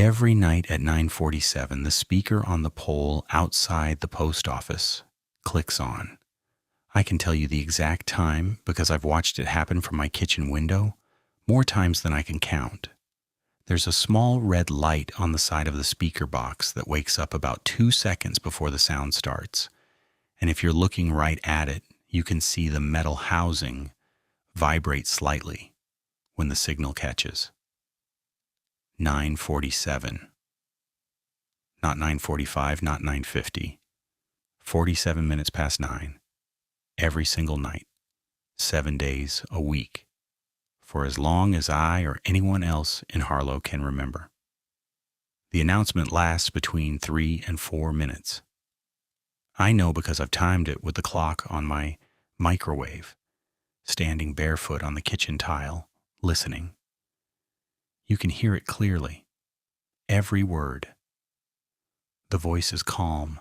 Every night at 9:47, the speaker on the pole outside the post office clicks on. I can tell you the exact time because I've watched it happen from my kitchen window more times than I can count. There's a small red light on the side of the speaker box that wakes up about 2 seconds before the sound starts. And if you're looking right at it, you can see the metal housing vibrate slightly when the signal catches. 9:47. Not 9:45, not 9:50. 47 minutes past 9. Every single night. 7 days a week. For as long as I or anyone else in Harlow can remember. The announcement lasts between 3 and 4 minutes. I know because I've timed it with the clock on my microwave, standing barefoot on the kitchen tile, listening. You can hear it clearly. Every word. The voice is calm,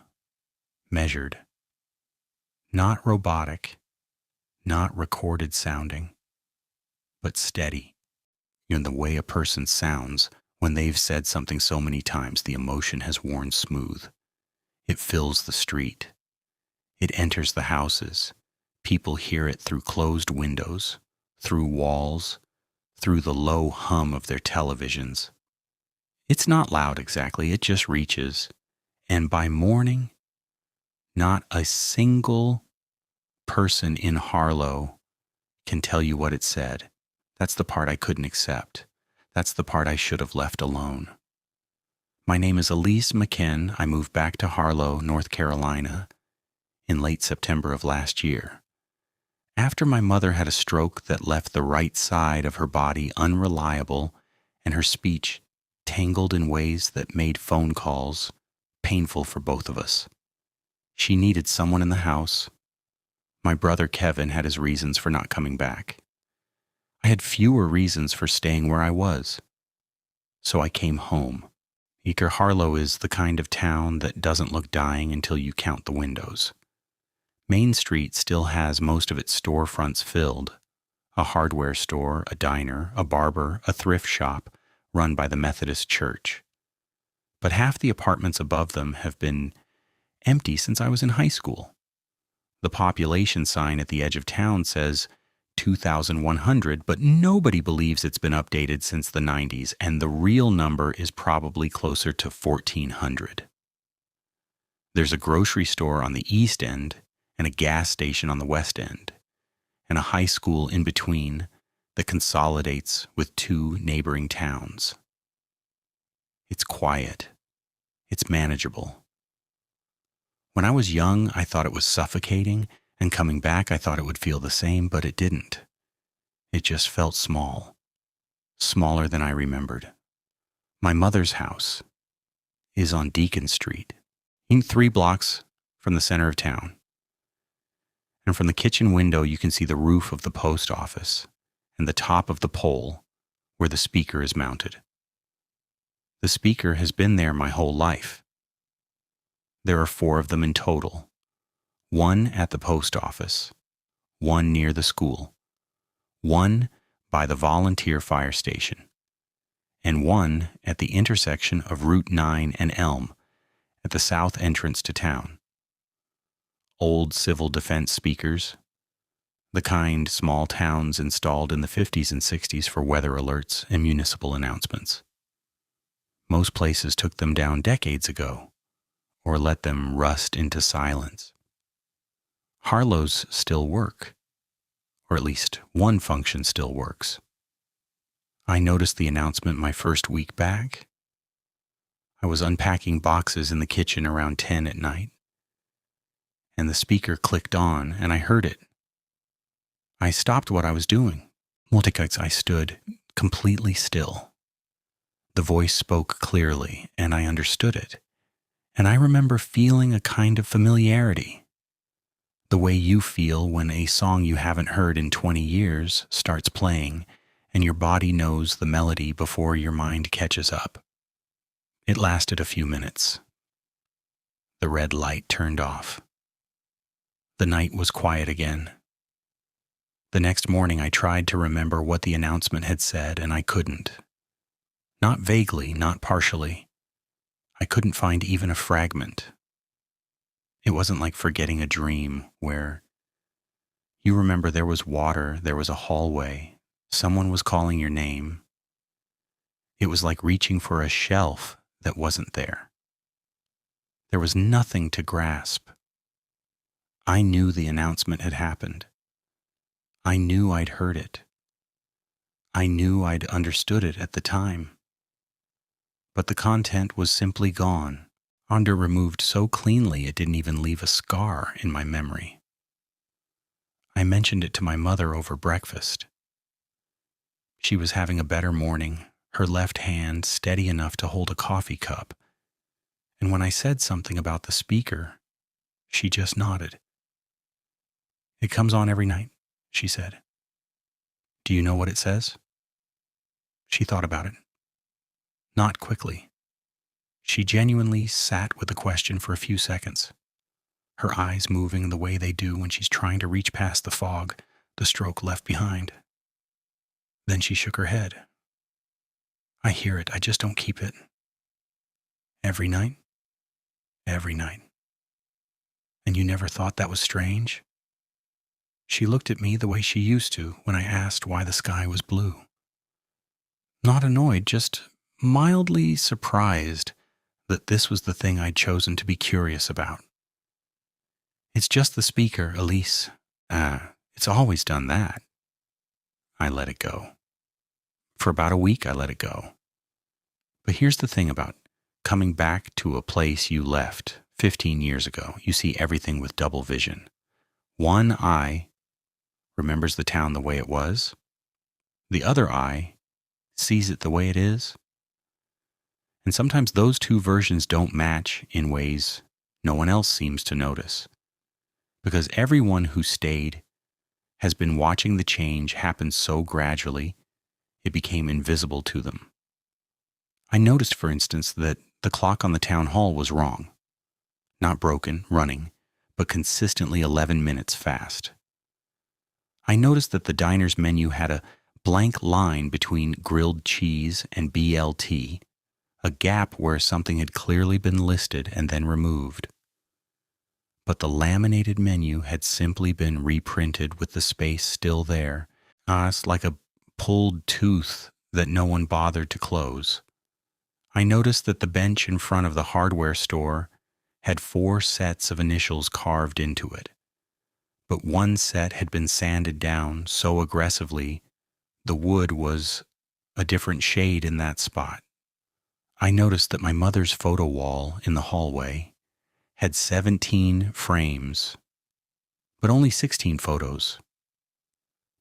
measured. Not robotic, not recorded sounding, but steady. In the way a person sounds when they've said something so many times the emotion has worn smooth. It fills the street. It enters the houses. People hear it through closed windows, through walls, through the low hum of their televisions. It's not loud exactly, it just reaches. And by morning, not a single person in Harlow can tell you what it said. That's the part I couldn't accept. That's the part I should have left alone. My name is Elise McKen. I moved back to Harlow, North Carolina, in late September of last year. After my mother had a stroke that left the right side of her body unreliable and her speech tangled in ways that made phone calls painful for both of us. She needed someone in the house. My brother Kevin had his reasons for not coming back. I had fewer reasons for staying where I was. So I came home. Harlow is the kind of town that doesn't look dying until you count the windows. Main Street still has most of its storefronts filled. A hardware store, a diner, a barber, a thrift shop run by the Methodist Church. But half the apartments above them have been empty since I was in high school. The population sign at the edge of town says 2,100, but nobody believes it's been updated since the 90s, and the real number is probably closer to 1,400. There's a grocery store on the east end and a gas station on the west end, and a high school in between that consolidates with two neighboring towns. It's quiet. It's manageable. When I was young, I thought it was suffocating, and coming back, I thought it would feel the same, but it didn't. It just felt small. Smaller than I remembered. My mother's house is on Deacon Street, 3 blocks from the center of town. And from the kitchen window, you can see the roof of the post office and the top of the pole where the speaker is mounted. The speaker has been there my whole life. There are 4 of them in total. 1 at the post office, 1 near the school, 1 by the volunteer fire station, and 1 at the intersection of Route 9 and Elm at the south entrance to town. Old civil defense speakers, the kind small towns installed in the 50s and 60s for weather alerts and municipal announcements. Most places took them down decades ago, or let them rust into silence. Harlow's still work, or at least one function still works. I noticed the announcement my first week back. I was unpacking boxes in the kitchen around 10 at night, and the speaker clicked on, and I heard it. I stopped what I was doing. I stood completely still. The voice spoke clearly, and I understood it. And I remember feeling a kind of familiarity. The way you feel when a song you haven't heard in 20 years starts playing, and your body knows the melody before your mind catches up. It lasted a few minutes. The red light turned off. The night was quiet again. The next morning I tried to remember what the announcement had said, and I couldn't. Not vaguely, not partially. I couldn't find even a fragment. It wasn't like forgetting a dream where you remember there was water, there was a hallway, someone was calling your name. It was like reaching for a shelf that wasn't there. There was nothing to grasp. I knew the announcement had happened. I knew I'd heard it. I knew I'd understood it at the time. But the content was simply gone, under removed so cleanly it didn't even leave a scar in my memory. I mentioned it to my mother over breakfast. She was having a better morning, her left hand steady enough to hold a coffee cup, and when I said something about the speaker, she just nodded. "It comes on every night," she said. "Do you know what it says?" She thought about it. Not quickly. She genuinely sat with the question for a few seconds, her eyes moving the way they do when she's trying to reach past the fog the stroke left behind. Then she shook her head. "I hear it, I just don't keep it." "Every night?" "Every night." "And you never thought that was strange?" She looked at me the way she used to when I asked why the sky was blue. Not annoyed, just mildly surprised that this was the thing I'd chosen to be curious about. "It's just the speaker, Elise. It's always done that." I let it go. For about a week, I let it go. But here's the thing about coming back to a place you left 15 years ago. You see everything with double vision. One eye remembers the town the way it was. The other eye sees it the way it is. And sometimes those two versions don't match in ways no one else seems to notice. Because everyone who stayed has been watching the change happen so gradually, it became invisible to them. I noticed, for instance, that the clock on the town hall was wrong. Not broken, running, but consistently 11 minutes fast. I noticed that the diner's menu had a blank line between grilled cheese and BLT, a gap where something had clearly been listed and then removed. But the laminated menu had simply been reprinted with the space still there. It's like a pulled tooth that no one bothered to close. I noticed that the bench in front of the hardware store had 4 sets of initials carved into it, but one set had been sanded down so aggressively the wood was a different shade in that spot. I noticed that my mother's photo wall in the hallway had 17 frames, but only 16 photos.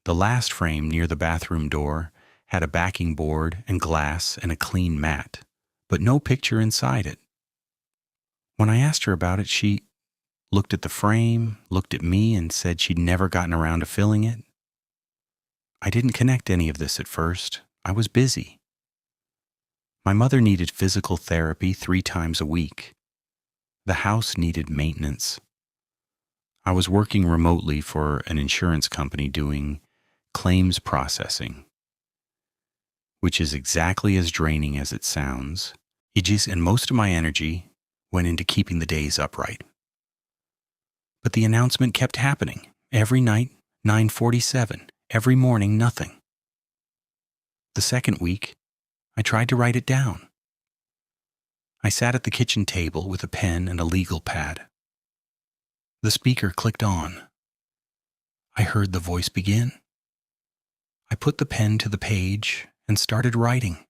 The last frame near the bathroom door had a backing board and glass and a clean mat, but no picture inside it. When I asked her about it, she looked at the frame, looked at me, and said she'd never gotten around to filling it. I didn't connect any of this at first. I was busy. My mother needed physical therapy 3 times a week. The house needed maintenance. I was working remotely for an insurance company doing claims processing, which is exactly as draining as it sounds. And most of my energy went into keeping the days upright. But the announcement kept happening. Every night, 9:47. Every morning, nothing. The second week, I tried to write it down. I sat at the kitchen table with a pen and a legal pad. The speaker clicked on. I heard the voice begin. I put the pen to the page and started writing.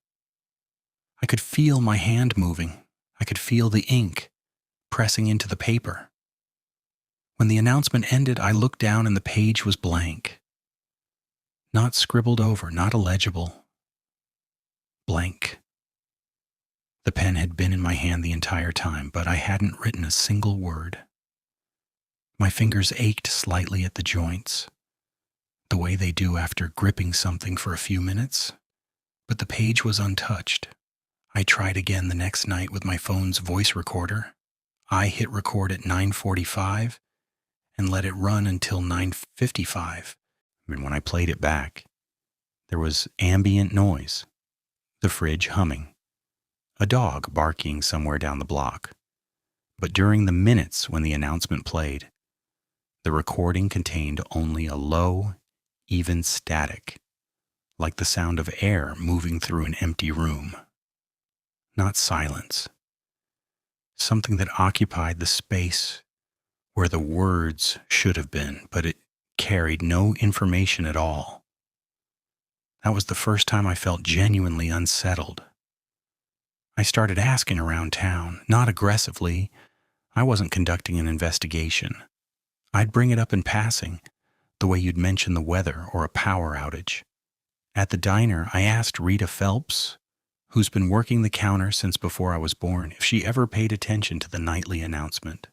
I could feel my hand moving. I could feel the ink pressing into the paper. When the announcement ended, I looked down and the page was blank. Not scribbled over, not illegible. Blank. The pen had been in my hand the entire time, but I hadn't written a single word. My fingers ached slightly at the joints, the way they do after gripping something for a few minutes, but the page was untouched. I tried again the next night with my phone's voice recorder. I hit record at 9:45 and let it run until 9:55. And when I played it back, there was ambient noise. the fridge humming, a dog barking somewhere down the block. But during the minutes when the announcement played, the recording contained only a low, even static, like the sound of air moving through an empty room. Not silence. Something that occupied the space where the words should have been, but it carried no information at all. That was the first time I felt genuinely unsettled. I started asking around town, not aggressively. I wasn't conducting an investigation. I'd bring it up in passing, the way you'd mention the weather or a power outage. At the diner, I asked Rita Phelps, who's been working the counter since before I was born, if she ever paid attention to the nightly announcement.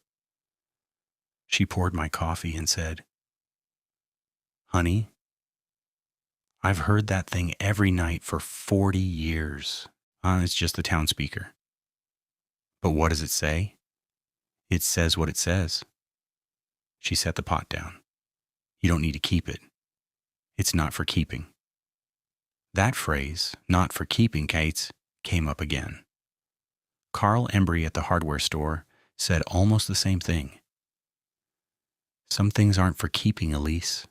She poured my coffee and said, "Honey, I've heard that thing every night for 40 years. It's just the town speaker." "But what does it say?" "It says what it says." She set the pot down. "You don't need to keep it. It's not for keeping." That phrase, "not for keeping, Kates," came up again. Carl Embry at the hardware store said almost the same thing. "Some things aren't for keeping, Elise."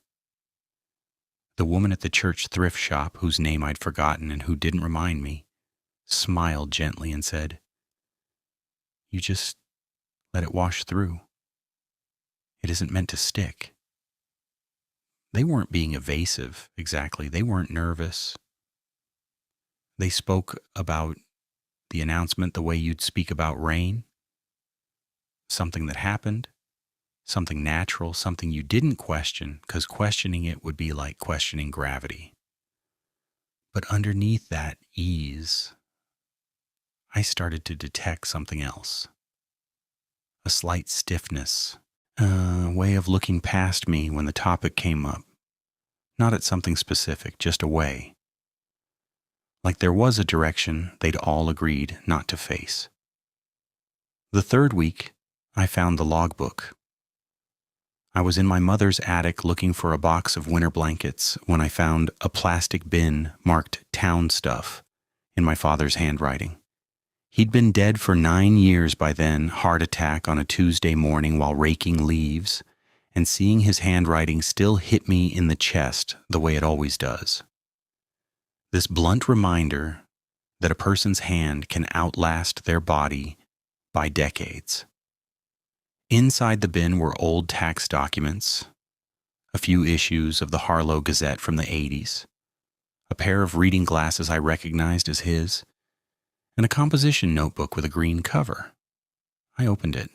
The woman at the church thrift shop, whose name I'd forgotten and who didn't remind me, smiled gently and said, "You just let it wash through. It isn't meant to stick." They weren't being evasive, exactly. They weren't nervous. They spoke about the announcement the way you'd speak about rain. Something that happened, something natural, something you didn't question, because questioning it would be like questioning gravity. But underneath that ease, I started to detect something else. A slight stiffness, a way of looking past me when the topic came up. Not at something specific, just a way. Like there was a direction they'd all agreed not to face. The third week, I found the logbook. I was in my mother's attic looking for a box of winter blankets when I found a plastic bin marked "town stuff" in my father's handwriting. He'd been dead for 9 years by then, heart attack on a Tuesday morning while raking leaves, and seeing his handwriting still hit me in the chest the way it always does. This blunt reminder that a person's hand can outlast their body by decades. Inside the bin were old tax documents, a few issues of the Harlow Gazette from the 80s, a pair of reading glasses I recognized as his, and a composition notebook with a green cover. I opened it.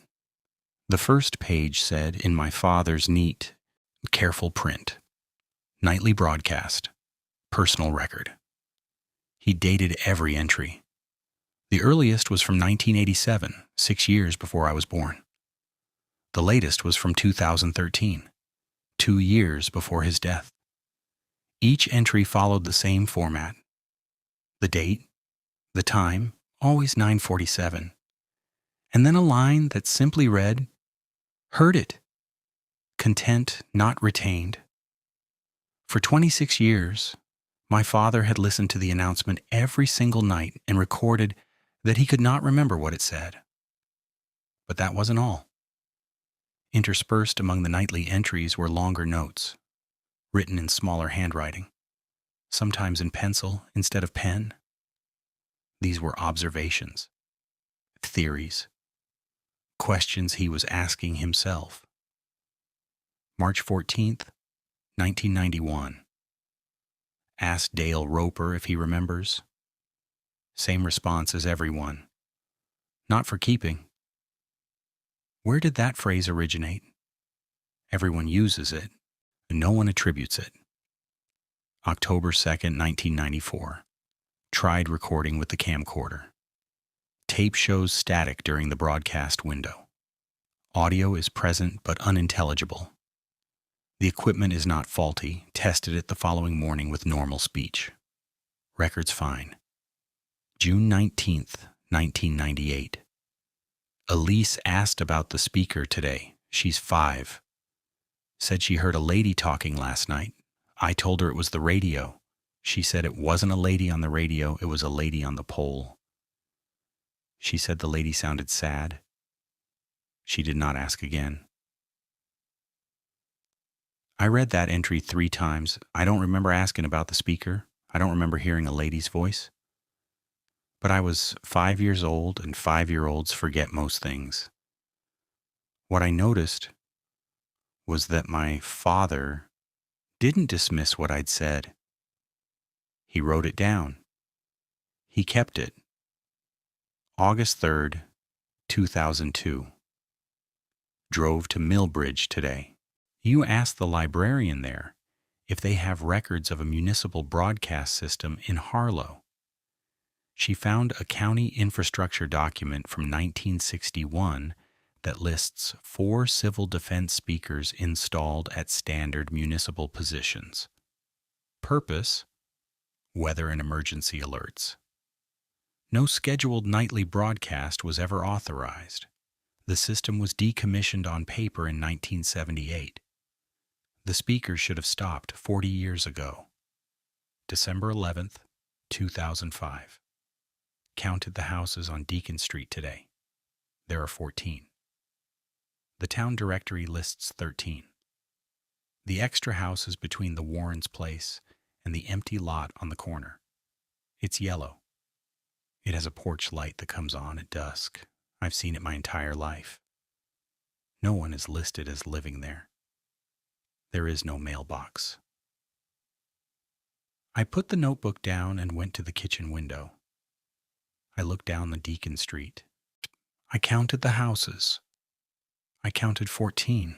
The first page said in my father's neat, careful print, "Nightly broadcast, personal record." He dated every entry. The earliest was from 1987, 6 years before I was born. The latest was from 2013, 2 years before his death. Each entry followed the same format. The date, the time, always 9:47, and then a line that simply read, "Heard it. Content not retained." For 26 years, my father had listened to the announcement every single night and recorded that he could not remember what it said. But that wasn't all. Interspersed among the nightly entries were longer notes, written in smaller handwriting, sometimes in pencil instead of pen. These were observations, theories, questions he was asking himself. March 14th, 1991. Asked Dale Roper if he remembers. Same response as everyone. Not for keeping. Where did that phrase originate? Everyone uses it, and no one attributes it. October 2nd, 1994. Tried recording with the camcorder. Tape shows static during the broadcast window. Audio is present but unintelligible. The equipment is not faulty. Tested it the following morning with normal speech. Records fine. June 19th, 1998. Elise asked about the speaker today. She's 5. Said she heard a lady talking last night. I told her it was the radio. She said it wasn't a lady on the radio, it was a lady on the pole. She said the lady sounded sad. She did not ask again. I read that entry 3 times. I don't remember asking about the speaker. I don't remember hearing a lady's voice. But I was 5 years old, and 5-year-olds forget most things. What I noticed was that my father didn't dismiss what I'd said. He wrote it down. He kept it. August 3rd, 2002. Drove to Millbridge today. You ask the librarian there if they have records of a municipal broadcast system in Harlow. She found a county infrastructure document from 1961 that lists 4 civil defense speakers installed at standard municipal positions. Purpose: weather and emergency alerts. No scheduled nightly broadcast was ever authorized. The system was decommissioned on paper in 1978. The speaker should have stopped 40 years ago. December 11th, 2005. Counted the houses on Deacon Street today. There are 14. The town directory lists 13. The extra house is between the Warrens' place and the empty lot on the corner. It's yellow. It has a porch light that comes on at dusk. I've seen it my entire life. No one is listed as living there. There is no mailbox. I put the notebook down and went to the kitchen window. I looked down the Deacon Street. I counted the houses. I counted 14.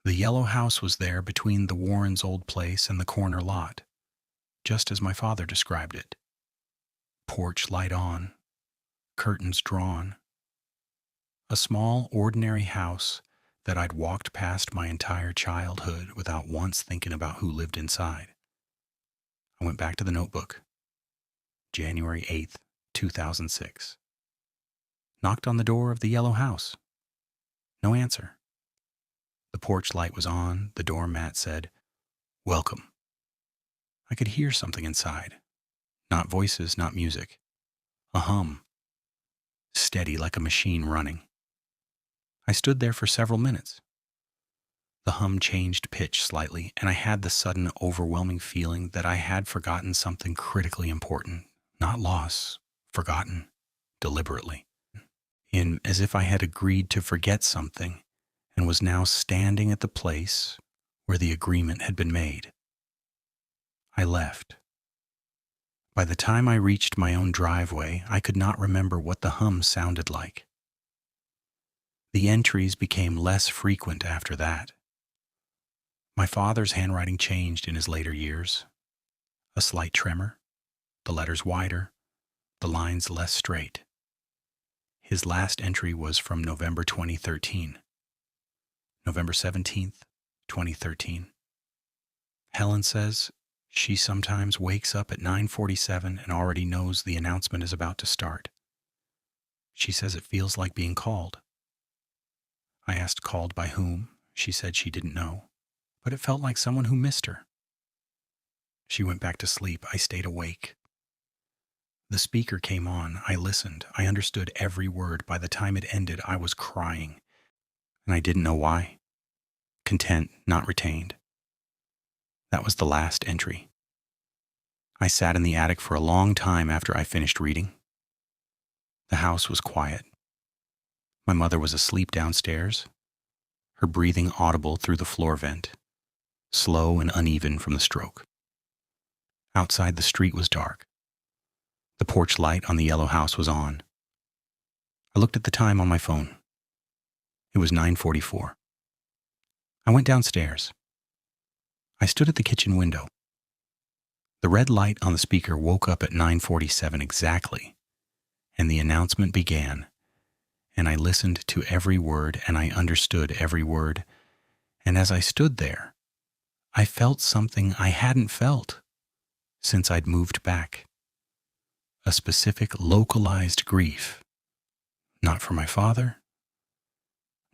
The yellow house was there between the Warrens' old place and the corner lot, just as my father described it. Porch light on, curtains drawn. A small, ordinary house that I'd walked past my entire childhood without once thinking about who lived inside. I went back to the notebook. January 8th, 2006. Knocked on the door of the yellow house. No answer. The porch light was on. The doormat said, "Welcome." I could hear something inside. Not voices, not music. A hum. Steady like a machine running. I stood there for several minutes. The hum changed pitch slightly, and I had the sudden overwhelming feeling that I had forgotten something critically important. Not lost, forgotten, deliberately. As if I had agreed to forget something and was now standing at the place where the agreement had been made. I left. By the time I reached my own driveway, I could not remember what the hum sounded like. The entries became less frequent after that. My father's handwriting changed in his later years. A slight tremor, the letters wider, the lines less straight. His last entry was from November 2013. November 17th, 2013. Helen says she sometimes wakes up at 9:47 and already knows the announcement is about to start. She says it feels like being called. I asked called by whom. She said she didn't know, but it felt like someone who missed her. She went back to sleep. I stayed awake. The speaker came on. I listened. I understood every word. By the time it ended, I was crying, and I didn't know why. Content, not retained. That was the last entry. I sat in the attic for a long time after I finished reading. The house was quiet. My mother was asleep downstairs, her breathing audible through the floor vent, slow and uneven from the stroke. Outside, the street was dark. The porch light on the yellow house was on. I looked at the time on my phone. It was 9:44. I went downstairs. I stood at the kitchen window. The red light on the speaker woke up at 9:47 exactly, and the announcement began, and I listened to every word, and I understood every word, and as I stood there, I felt something I hadn't felt since I'd moved back. A specific localized grief, not for my father,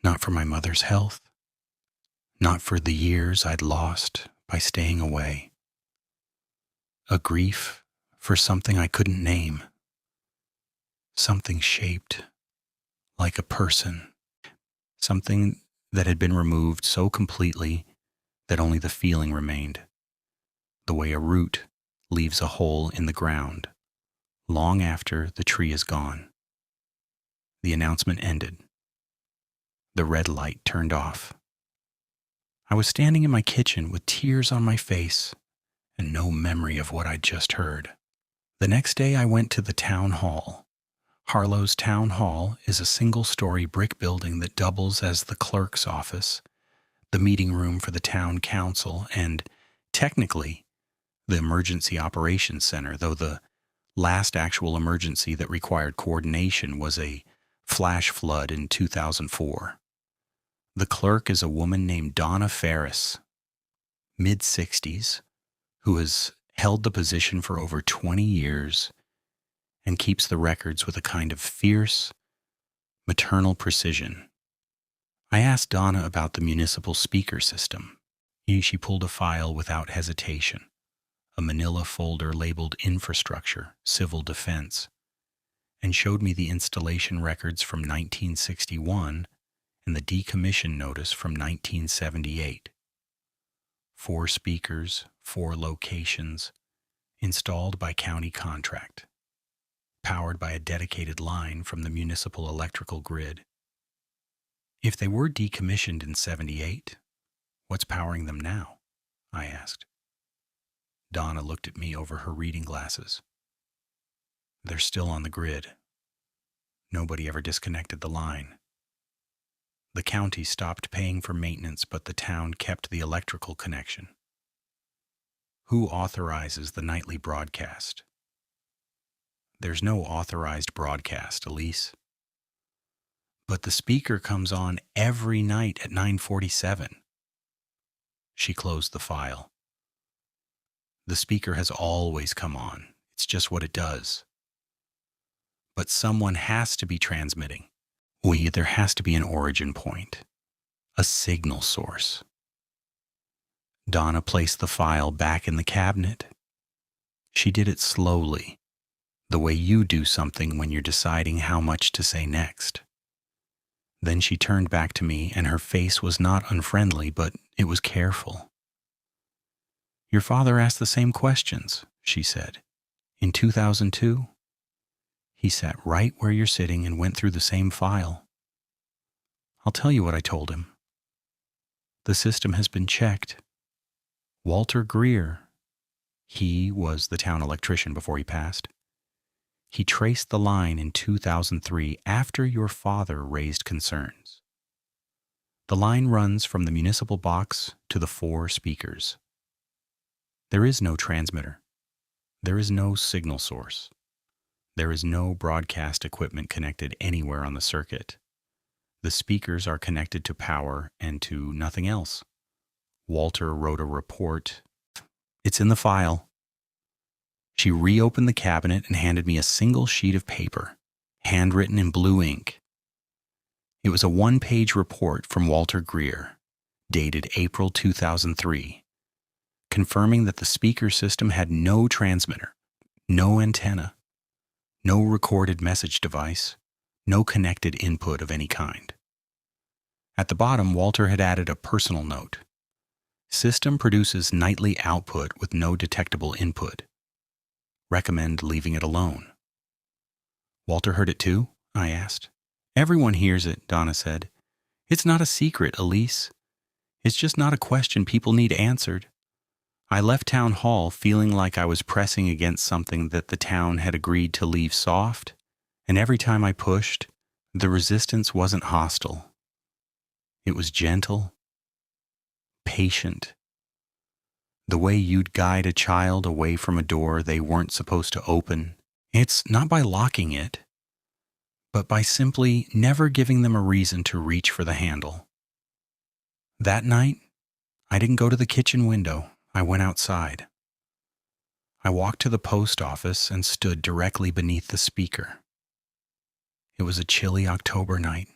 not for my mother's health, not for the years I'd lost by staying away. a grief for something I couldn't name, something shaped like a person, something that had been removed so completely that only the feeling remained, the way a root leaves a hole in the ground long after the tree is gone. The announcement ended. The red light turned off. I was standing in my kitchen with tears on my face and no memory of what I'd just heard. The next day I went to the town hall. Harlow's town hall is a single-story brick building that doubles as the clerk's office, the meeting room for the town council, and, technically, the emergency operations center, though the last actual emergency that required coordination was a flash flood in 2004. The clerk is a woman named Donna Ferris, mid-60s, who has held the position for over 20 years and keeps the records with a kind of fierce, maternal precision. I asked Donna about the municipal speaker system. She pulled a file without hesitation, a manila folder labeled Infrastructure, Civil Defense, and showed me the installation records from 1961 and the decommission notice from 1978. 4 speakers, 4 locations, installed by county contract, powered by a dedicated line from the municipal electrical grid. If they were decommissioned in 78, what's powering them now? I asked. Donna looked at me over her reading glasses. They're still on the grid. Nobody ever disconnected the line. The county stopped paying for maintenance, but the town kept the electrical connection. Who authorizes the nightly broadcast? There's no authorized broadcast, Elise. But the speaker comes on every night at 9:47. She closed the file. The speaker has always come on. It's just what it does. But someone has to be transmitting. There has to be an origin point, a signal source. Donna placed the file back in the cabinet. She did it slowly, the way you do something when you're deciding how much to say next. Then she turned back to me, and her face was not unfriendly, but it was careful. Your father asked the same questions, she said. In 2002? He sat right where you're sitting and went through the same file. I'll tell you what I told him. The system has been checked. Walter Greer, he was the town electrician before he passed. He traced the line in 2003 after your father raised concerns. The line runs from the municipal box to the 4 speakers. There is no transmitter. There is no signal source. There is no broadcast equipment connected anywhere on the circuit. The speakers are connected to power and to nothing else. Walter wrote a report. It's in the file. She reopened the cabinet and handed me a single sheet of paper, handwritten in blue ink. It was a 1-page report from Walter Greer, dated April 2003, confirming that the speaker system had no transmitter, no antenna, no recorded message device, no connected input of any kind. At the bottom, Walter had added a personal note. System produces nightly output with no detectable input. Recommend leaving it alone. Walter heard it too? I asked. Everyone hears it, Donna said. It's not a secret, Elise. It's just not a question people need answered. I left town hall feeling like I was pressing against something that the town had agreed to leave soft, and every time I pushed, the resistance wasn't hostile. It was gentle, patient. The way you'd guide a child away from a door they weren't supposed to open. It's not by locking it, but by simply never giving them a reason to reach for the handle. That night, I didn't go to the kitchen window. I went outside. I walked to the post office and stood directly beneath the speaker. It was a chilly October night.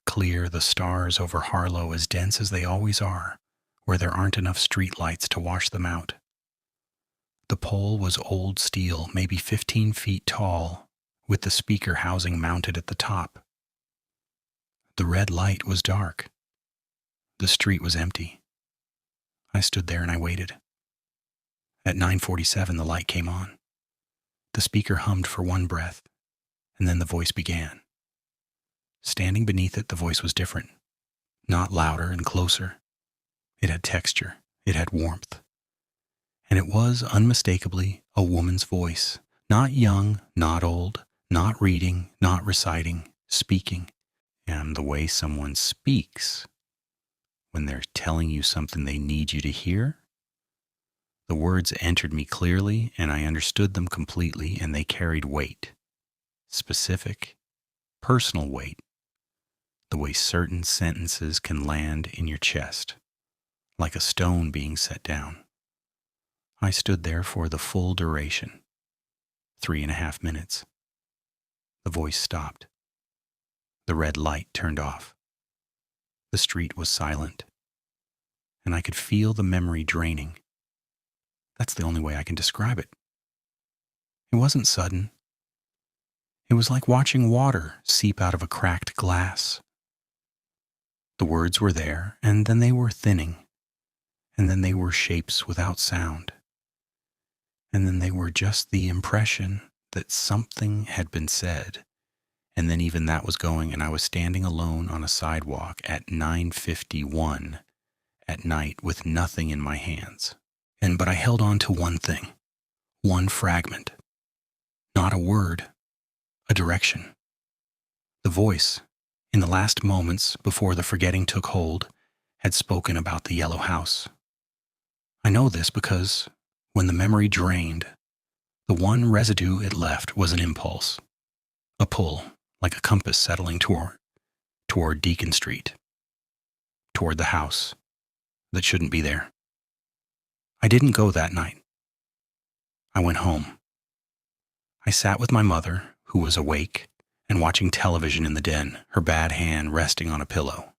Clear, the stars over Harlow as dense as they always are, where there aren't enough street lights to wash them out. The pole was old steel, maybe 15 feet tall, with the speaker housing mounted at the top. The red light was dark. The street was empty. I stood there and I waited. At 9:47, the light came on. The speaker hummed for one breath, and then the voice began. Standing beneath it, the voice was different. Not louder and closer. It had texture. It had warmth. And it was unmistakably a woman's voice. Not young, not old, not reading, not reciting, speaking. And the way someone speaks when they're telling you something they need you to hear. The words entered me clearly, and I understood them completely, and they carried weight. Specific, personal weight. The way certain sentences can land in your chest, like a stone being set down. I stood there for the full duration, 3.5 minutes. The voice stopped. The red light turned off. The street was silent, and I could feel the memory draining. That's the only way I can describe it. It wasn't sudden. It was like watching water seep out of a cracked glass. The words were there, and then they were thinning, and then they were shapes without sound, and then they were just the impression that something had been said, and then even that was going, and I was standing alone on a sidewalk at 9:51 at night with nothing in my hands. But I held on to one thing, one fragment. Not a word, a direction. The voice, in the last moments before the forgetting took hold, had spoken about the yellow house. I know this because when the memory drained, the one residue it left was an impulse, a pull, like a compass settling toward Deacon Street, toward the house that shouldn't be there. I didn't go that night. I went home. I sat with my mother, who was awake and watching television in the den, her bad hand resting on a pillow.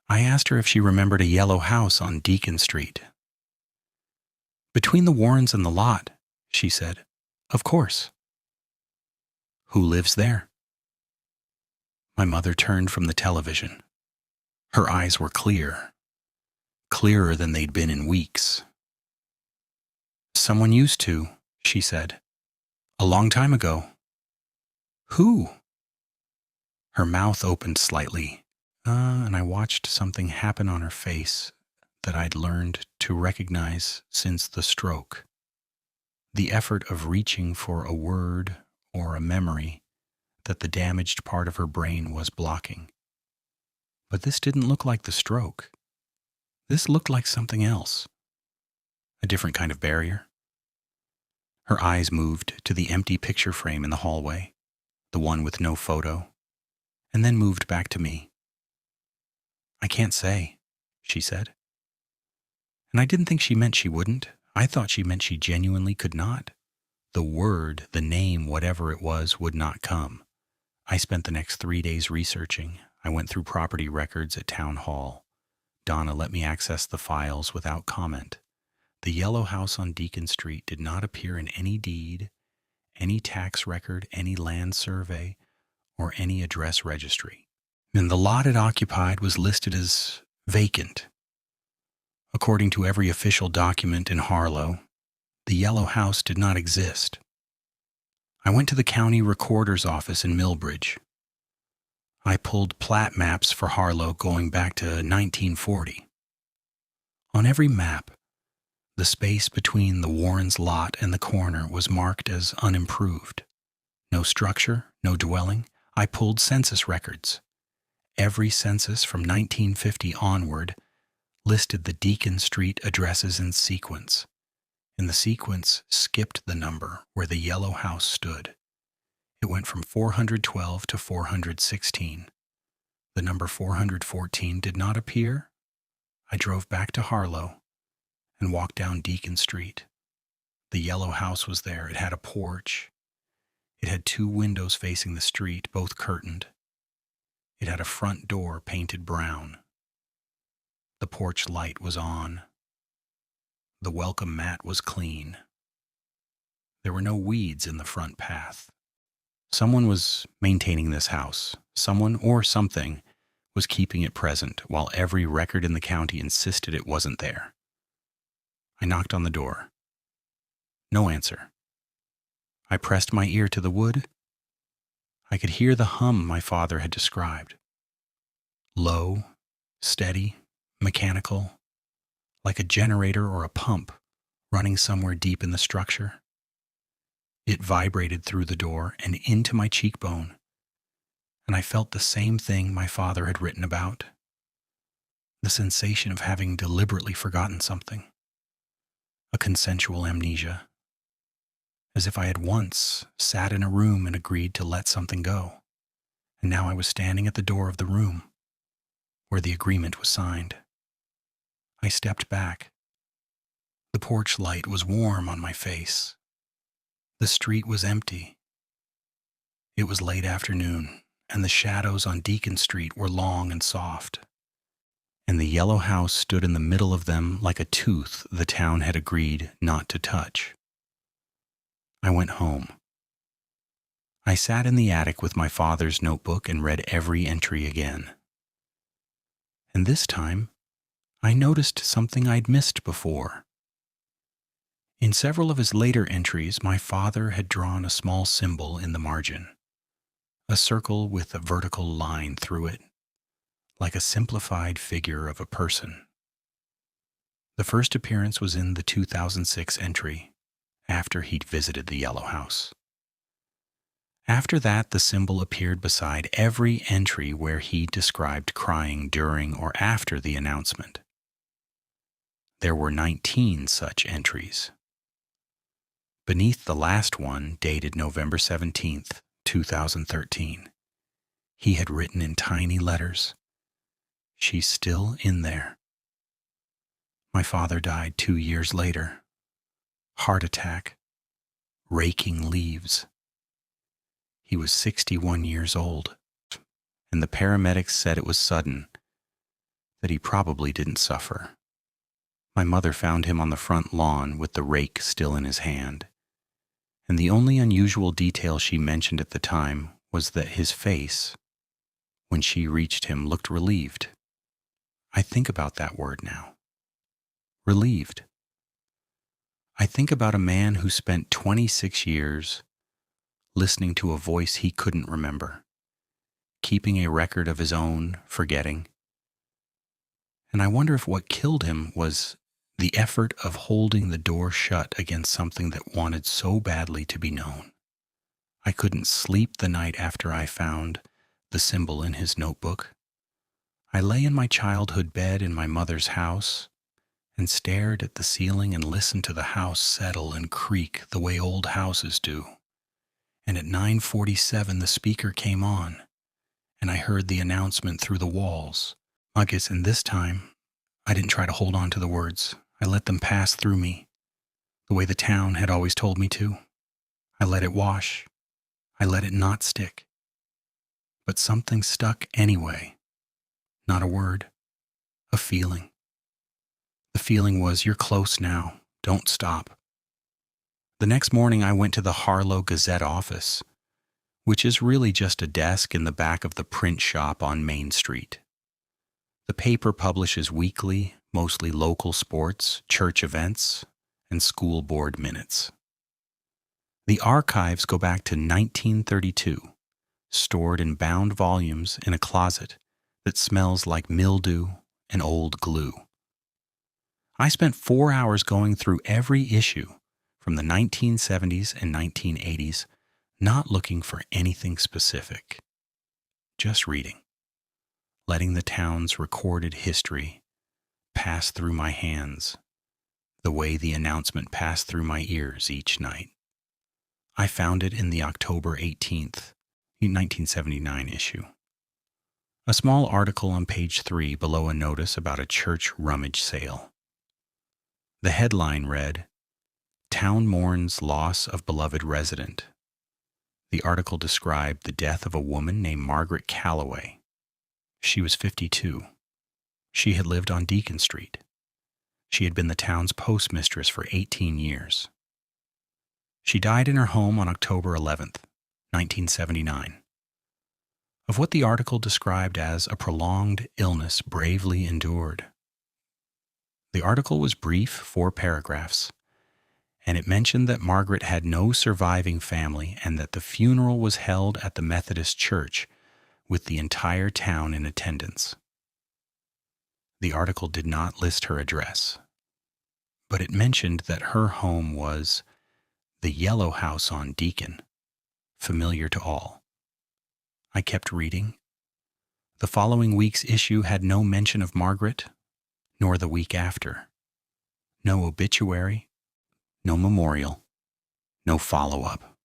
I asked her if she remembered a yellow house on Deacon Street. "Between the Warrens and the lot," she said. "Of course." "Who lives there?" My mother turned from the television. Her eyes were clear. Clearer than they'd been in weeks. "Someone used to," she said. "A long time ago." "Who?" Her mouth opened slightly, and I watched something happen on her face that I'd learned to recognize since the stroke. The effort of reaching for a word or a memory that the damaged part of her brain was blocking. But this didn't look like the stroke. This looked like something else. A different kind of barrier. Her eyes moved to the empty picture frame in the hallway, the one with no photo, and then moved back to me. "I can't say," she said. And I didn't think she meant she wouldn't. I thought she meant she genuinely could not. The word, the name, whatever it was, would not come. I spent the next 3 days researching. I went through property records at Town Hall. Donna let me access the files without comment. The yellow house on Deacon Street did not appear in any deed, any tax record, any land survey, or any address registry. And the lot it occupied was listed as vacant. According to every official document in Harlow, the yellow house did not exist. I went to the county recorder's office in Millbridge. I pulled plat maps for Harlow going back to 1940. On every map, the space between the Warrens' lot and the corner was marked as unimproved. No structure, no dwelling. I pulled census records. Every census from 1950 onward listed the Deacon Street addresses in sequence, and the sequence skipped the number where the yellow house stood. It went from 412 to 416. The number 414 did not appear. I drove back to Harlow and walked down Deacon Street. The yellow house was there. It had a porch. It had 2 windows facing the street, both curtained. It had a front door painted brown. The porch light was on. The welcome mat was clean. There were no weeds in the front path. Someone was maintaining this house. Someone or something was keeping it present while every record in the county insisted it wasn't there. I knocked on the door. No answer. I pressed my ear to the wood. I could hear the hum my father had described. Low, steady, mechanical, like a generator or a pump running somewhere deep in the structure. It vibrated through the door and into my cheekbone, and I felt the same thing my father had written about. The sensation of having deliberately forgotten something. A consensual amnesia. As if I had once sat in a room and agreed to let something go, and now I was standing at the door of the room where the agreement was signed. I stepped back. The porch light was warm on my face. The street was empty. It was late afternoon, and the shadows on Deacon Street were long and soft, and the yellow house stood in the middle of them like a tooth the town had agreed not to touch. I went home. I sat in the attic with my father's notebook and read every entry again. And this time, I noticed something I'd missed before. In several of his later entries, my father had drawn a small symbol in the margin, a circle with a vertical line through it, like a simplified figure of a person. The first appearance was in the 2006 entry, after he'd visited the yellow house. After that, the symbol appeared beside every entry where he described crying during or after the announcement. There were 19 such entries. Beneath the last one, dated November 17th, 2013, he had written in tiny letters, "She's still in there." My father died 2 years later. Heart attack. Raking leaves. He was 61 years old, and the paramedics said it was sudden, that he probably didn't suffer. My mother found him on the front lawn with the rake still in his hand, and the only unusual detail she mentioned at the time was that his face, when she reached him, looked relieved. I think about that word now. Relieved. I think about a man who spent 26 years listening to a voice he couldn't remember, keeping a record of his own forgetting. And I wonder if what killed him was the effort of holding the door shut against something that wanted so badly to be known. I couldn't sleep the night after I found the symbol in his notebook. I lay in my childhood bed in my mother's house and stared at the ceiling and listened to the house settle and creak the way old houses do. And at 9:47 the speaker came on, and I heard the announcement through the walls. Marcus, and this time, I didn't try to hold on to the words. I let them pass through me, the way the town had always told me to. I let it wash. I let it not stick. But something stuck anyway. Not a word. A feeling. The feeling was, "You're close now. Don't stop." The next morning I went to the Harlow Gazette office, which is really just a desk in the back of the print shop on Main Street. The paper publishes weekly, mostly local sports, church events, and school board minutes. The archives go back to 1932, stored in bound volumes in a closet that smells like mildew and old glue. I spent 4 hours going through every issue from the 1970s and 1980s, not looking for anything specific, just reading, letting the town's recorded history pass through my hands the way the announcement passed through my ears each night. I found it in the October 18th, 1979 issue. A small article on page 3 below a notice about a church rummage sale. The headline read, "Town mourns loss of beloved resident." The article described the death of a woman named Margaret Calloway. She was 52. She had lived on Deacon Street. She had been the town's postmistress for 18 years. She died in her home on October 11th, 1979. Of what the article described as a prolonged illness bravely endured. The article was brief, 4 paragraphs, and it mentioned that Margaret had no surviving family and that the funeral was held at the Methodist Church with the entire town in attendance. The article did not list her address, but it mentioned that her home was the Yellow House on Deacon, familiar to all. I kept reading. The following week's issue had no mention of Margaret, nor the week after. No obituary, no memorial, no follow-up.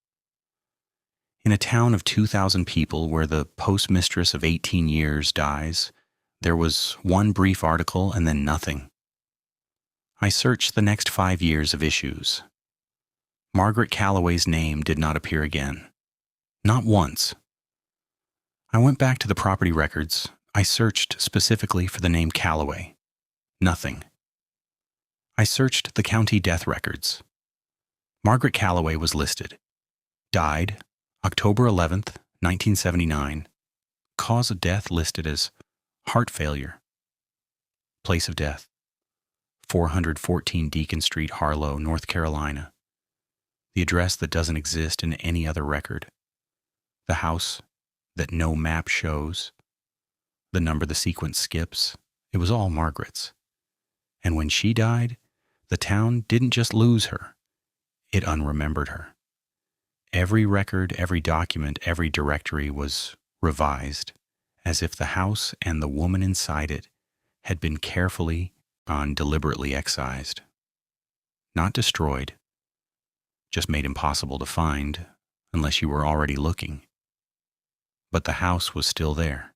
In a town of 2,000 people where the postmistress of 18 years dies, there was one brief article and then nothing. I searched the next 5 years of issues. Margaret Calloway's name did not appear again. Not once. I went back to the property records. I searched specifically for the name Calloway. Nothing. I searched the county death records. Margaret Calloway was listed. Died October 11th, 1979. Cause of death listed as heart failure. Place of death, 414 Deacon Street, Harlow, North Carolina. The address that doesn't exist in any other record. The house that no map shows. The number the sequence skips. It was all Margaret's. And when she died, the town didn't just lose her. It unremembered her. Every record, every document, every directory was revised, as if the house and the woman inside it had been carefully and deliberately excised. Not destroyed, just made impossible to find unless you were already looking. But the house was still there,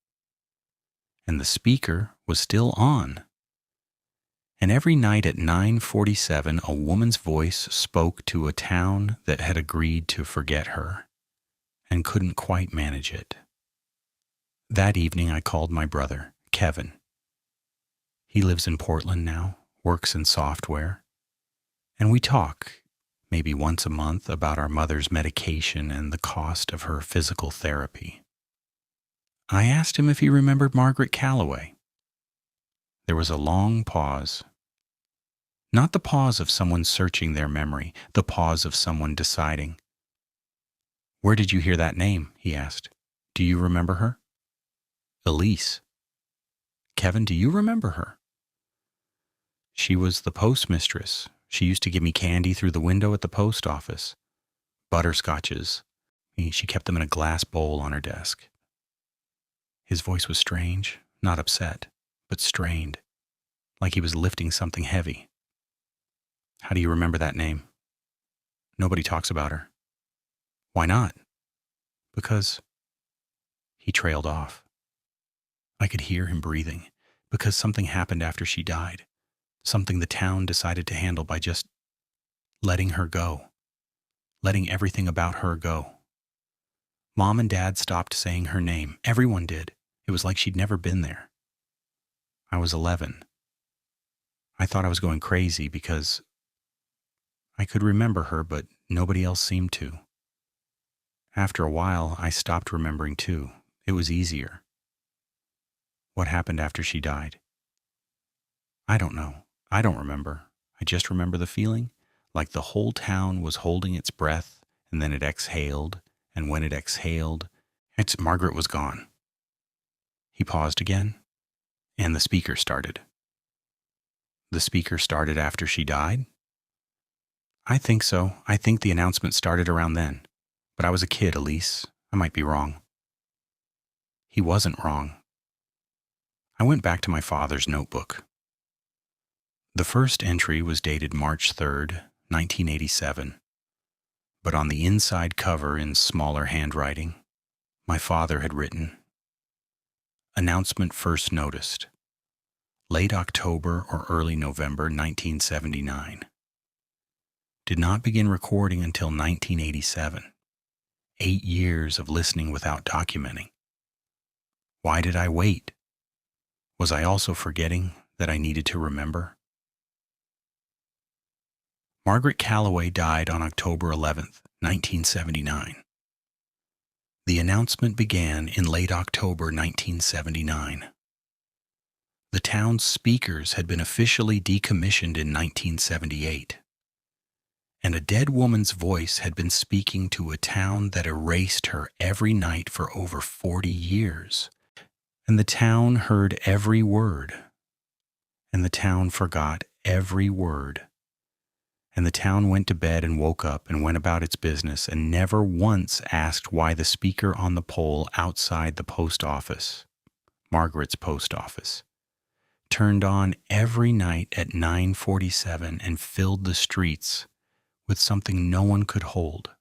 and the speaker was still on. And every night at 9:47, a woman's voice spoke to a town that had agreed to forget her and couldn't quite manage it. That evening I called my brother, Kevin. He lives in Portland now, works in software, and we talk, maybe once a month, about our mother's medication and the cost of her physical therapy. I asked him if he remembered Margaret Calloway. There was a long pause. Not the pause of someone searching their memory, the pause of someone deciding. "Where did you hear that name?" he asked. "Do you remember her?" "Elise." "Kevin, do you remember her?" "She was the postmistress. She used to give me candy through the window at the post office. Butterscotches. She kept them in a glass bowl on her desk." His voice was strange, not upset, but strained, like he was lifting something heavy. "How do you remember that name?" "Nobody talks about her." "Why not?" "Because..." He trailed off. I could hear him breathing. Because something happened after she died. Something the town decided to handle by just letting her go. Letting everything about her go. Mom and Dad stopped saying her name. Everyone did. It was like she'd never been there. I was 11. I thought I was going crazy because I could remember her, but nobody else seemed to. After a while, I stopped remembering too. It was easier. What happened after she died? I don't know. I don't remember. I just remember the feeling, like the whole town was holding its breath, and then it exhaled, and when it exhaled, Margaret was gone. He paused again, and the speaker started. The speaker started after she died? I think so. I think the announcement started around then. But I was a kid, Elise. I might be wrong. He wasn't wrong. I went back to my father's notebook. The first entry was dated March 3rd, 1987. But on the inside cover in smaller handwriting, my father had written, "Announcement first noticed. Late October or early November 1979. Did not begin recording until 1987. 8 years of listening without documenting. Why did I wait? Was I also forgetting that I needed to remember? Margaret Calloway died on October 11th, 1979. The announcement began in late October 1979. The town's speakers had been officially decommissioned in 1978, and a dead woman's voice had been speaking to a town that erased her every night for over 40 years. And the town heard every word, and the town forgot every word. And the town went to bed and woke up and went about its business and never once asked why the speaker on the pole outside the post office, Margaret's post office, turned on every night at 9:47 and filled the streets with something no one could hold.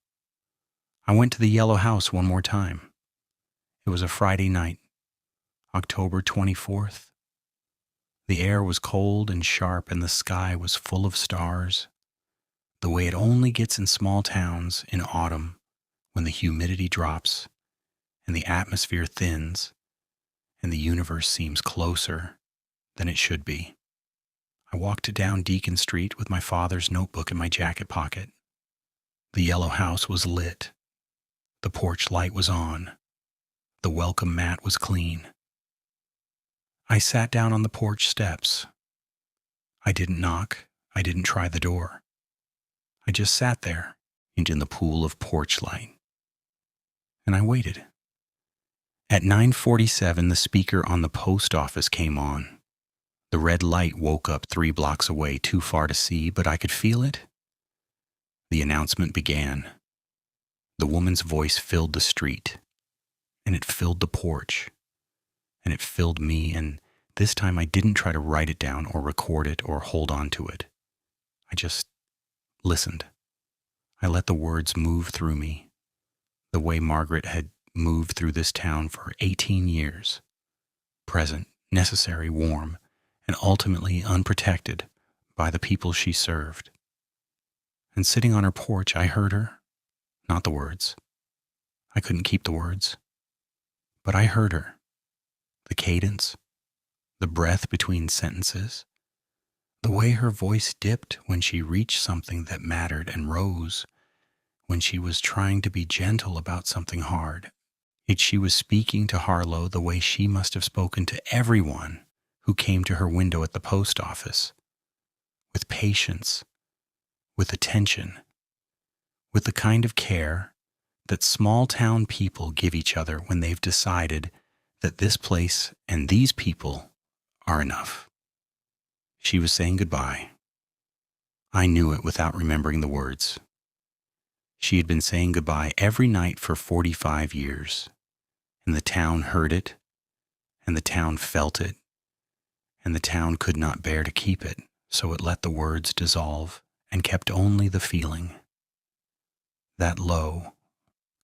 I went to the yellow house one more time. It was a Friday night, October 24th. The air was cold and sharp and the sky was full of stars, the way it only gets in small towns in autumn when the humidity drops and the atmosphere thins and the universe seems closer than it should be. I walked down Deacon Street with my father's notebook in my jacket pocket. The yellow house was lit. The porch light was on. The welcome mat was clean. I sat down on the porch steps. I didn't knock. I didn't try the door. I just sat there in the pool of porch light. And I waited. At 9:47, the speaker on the post office came on. The red light woke up 3 blocks away, too far to see, but I could feel it. The announcement began. The woman's voice filled the street, and it filled the porch, and it filled me, and this time I didn't try to write it down or record it or hold on to it. I just listened. I let the words move through me, the way Margaret had moved through this town for 18 years, present, necessary, warm, and ultimately unprotected by the people she served. And sitting on her porch, I heard her, not the words. I couldn't keep the words, but I heard her, the cadence, the breath between sentences, the way her voice dipped when she reached something that mattered and rose when she was trying to be gentle about something hard. She was speaking to Harlow the way she must have spoken to everyone who came to her window at the post office, with patience, with attention, with the kind of care that small town people give each other when they've decided that this place and these people are enough. She was saying goodbye. I knew it without remembering the words. She had been saying goodbye every night for 45 years, and the town heard it, and the town felt it, and the town could not bear to keep it, so it let the words dissolve and kept only the feeling. That low,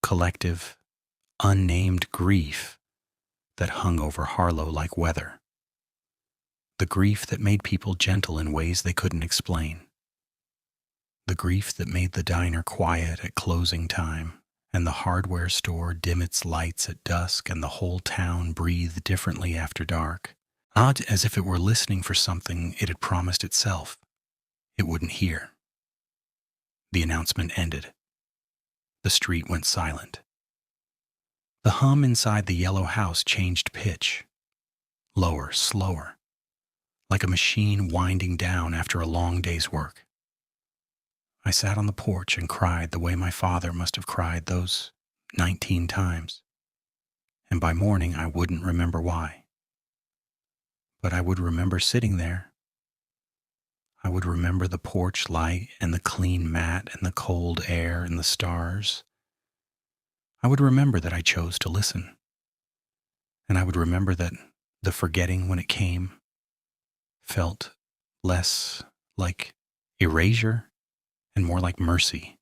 collective, unnamed grief that hung over Harlow like weather. The grief that made people gentle in ways they couldn't explain. The grief that made the diner quiet at closing time and the hardware store dim its lights at dusk and the whole town breathe differently after dark, odd as if it were listening for something it had promised itself it wouldn't hear. The announcement ended. The street went silent. The hum inside the yellow house changed pitch. Lower, slower, like a machine winding down after a long day's work. I sat on the porch and cried the way my father must have cried those 19 times. And by morning I wouldn't remember why. But I would remember sitting there. I would remember the porch light and the clean mat and the cold air and the stars. I would remember that I chose to listen. And I would remember that the forgetting when it came felt less like erasure and more like mercy,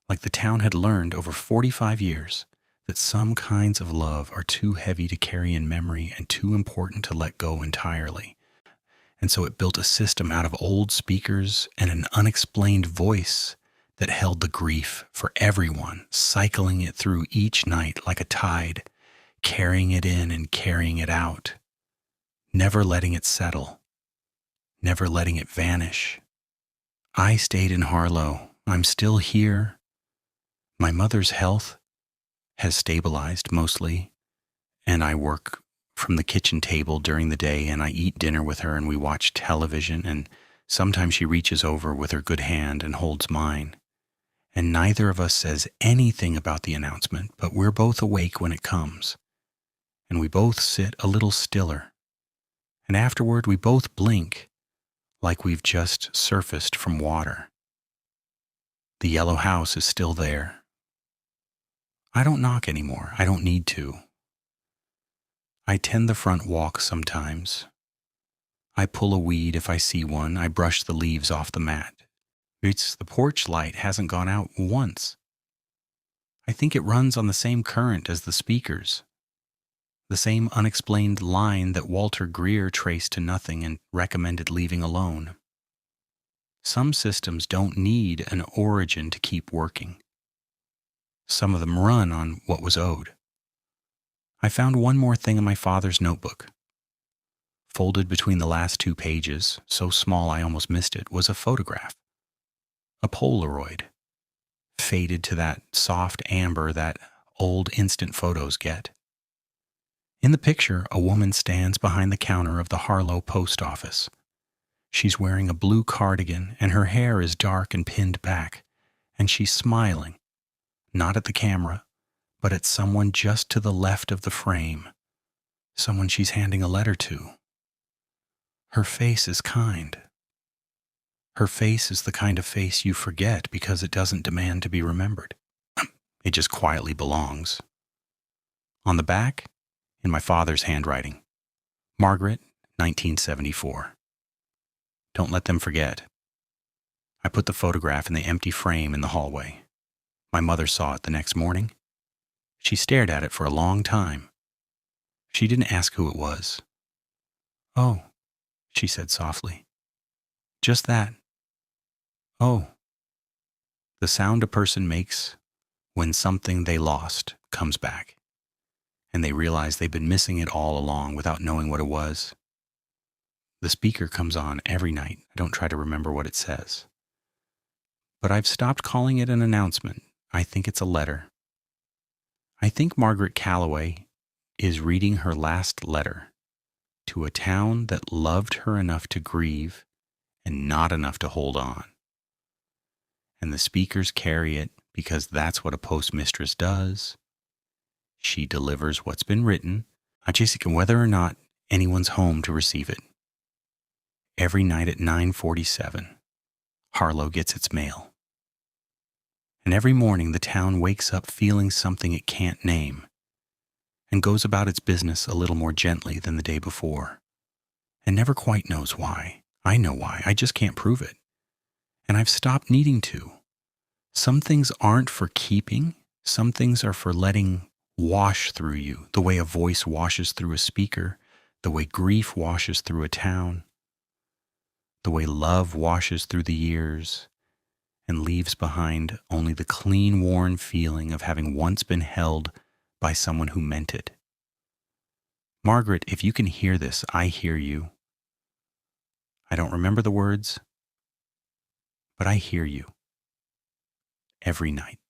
like the town had learned over 45 years that some kinds of love are too heavy to carry in memory and too important to let go entirely. And so it built a system out of old speakers and an unexplained voice that held the grief for everyone, cycling it through each night like a tide, carrying it in and carrying it out, never letting it settle, never letting it vanish. I stayed in Harlow. I'm still here. My mother's health has stabilized mostly, and I work from the kitchen table during the day, and I eat dinner with her, and we watch television, and sometimes she reaches over with her good hand and holds mine. And neither of us says anything about the announcement, but we're both awake when it comes. And we both sit a little stiller. And afterward, we both blink like we've just surfaced from water. The yellow house is still there. I don't knock anymore. I don't need to. I tend the front walk sometimes. I pull a weed if I see one. I brush the leaves off the mat. The porch light hasn't gone out once. I think it runs on the same current as the speakers, the same unexplained line that Walter Greer traced to nothing and recommended leaving alone. Some systems don't need an origin to keep working. Some of them run on what was owed. I found one more thing in my father's notebook. Folded between the last 2 pages, so small I almost missed it, was a photograph. A Polaroid, faded to that soft amber that old instant photos get. In the picture, a woman stands behind the counter of the Harlow post office. She's wearing a blue cardigan, and her hair is dark and pinned back, and she's smiling, not at the camera, but at someone just to the left of the frame, someone she's handing a letter to. Her face is kind. Her face is the kind of face you forget because it doesn't demand to be remembered. It just quietly belongs. On the back, in my father's handwriting, Margaret, 1974. Don't let them forget. I put the photograph in the empty frame in the hallway. My mother saw it the next morning. She stared at it for a long time. She didn't ask who it was. "Oh," she said softly. "Just that. Oh." The sound a person makes when something they lost comes back, and they realize they've been missing it all along without knowing what it was. The speaker comes on every night. I don't try to remember what it says. But I've stopped calling it an announcement. I think it's a letter. I think Margaret Calloway is reading her last letter to a town that loved her enough to grieve and not enough to hold on. And the speakers carry it because that's what a postmistress does. She delivers what's been written, whether or not anyone's home to receive it. Every night at 9:47, Harlow gets its mail. And every morning the town wakes up feeling something it can't name and goes about its business a little more gently than the day before and never quite knows why. I know why. I just can't prove it. And I've stopped needing to. Some things aren't for keeping. Some things are for letting wash through you, the way a voice washes through a speaker, the way grief washes through a town, the way love washes through the years and leaves behind only the clean, worn feeling of having once been held by someone who meant it. Margaret, if you can hear this, I hear you. I don't remember the words, but I hear you every night.